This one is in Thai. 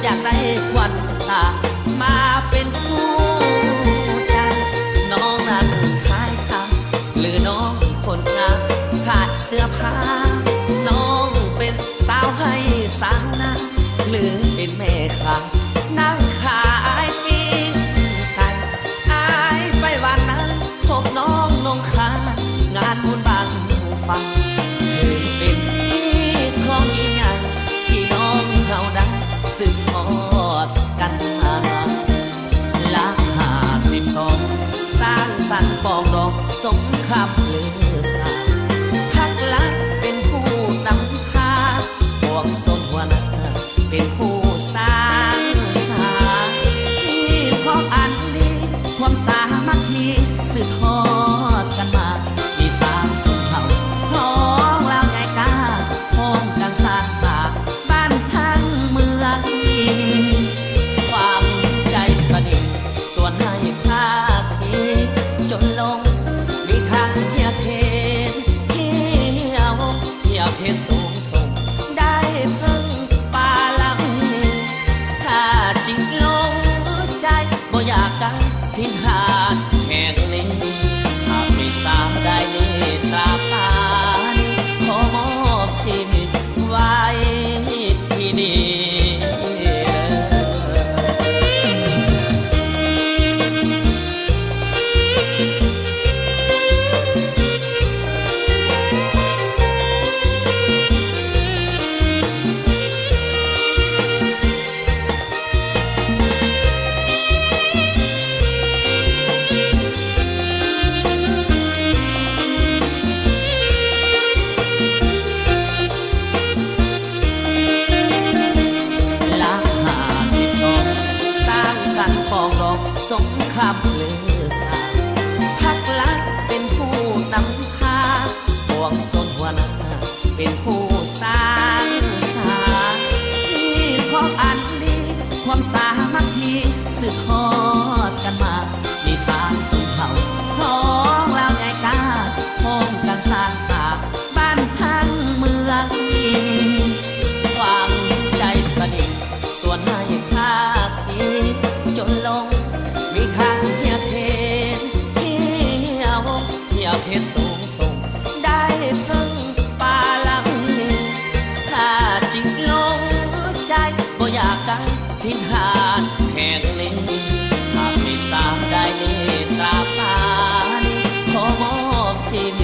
อยากได้ควันตามาเป็นคู่ใจน้องนั้นขายคำหรือน้องคนงามขาดเสื้อผ้าน้องเป็นสาวให้สาวนาหรือเป็นแม่ค้านั่งขายปิ้งไก่อายไปวันนั้นพบน้องนงคางานบุญบางฟังเคยเป็นที่ของยิ่งใหญ่ที่น้องเขาได้สืบทอดกันมาละ52สร้างสรรค์ปองดอกสงครามเลือสาพักลักเป็นผู้นำพาบวกสมหัวหน้าเป็นผู้สร้างสาที่ของอันดีความสามัคคีสืบทอดกันมามีสามสุนเผ่าของเราไงกาพร้อมกันสร้างสาบ้านทั้งเมืองความใจสนิทส่วนให้ภาคีจนลงมีทางเฮียเทนเฮียวเฮียเพชรสูงส่งได้เพิ่งปาลังถ้าจริงลงใจบ่อยากได้ทิ้งหาดแห่งนี้หากไม่สามได้เมตตาปานขอมอบชีวิตไว้ที่นี่สงครามเลือสาพักลักเป็นผู้นำพาบวงสนหัวหน้าเป็นผู้สร้างสาที่ของอันดีความสามัคคีสืบทอดกันมามีสามสุนเผ่าของเราไงกาพร้อมกันสร้างสาบ้านทั้งเมืองความใจสนิทส่วนให้ภาคีจนลงมีทางเฮียเทนเฮียเพชรสูงส่งได้เพิ่งปาลังถ้าจริงลงใจบ่อยากได้ทิ้งหาดแห่งนี้หากไม่สามได้เมตตาปานขอมอบชีวิต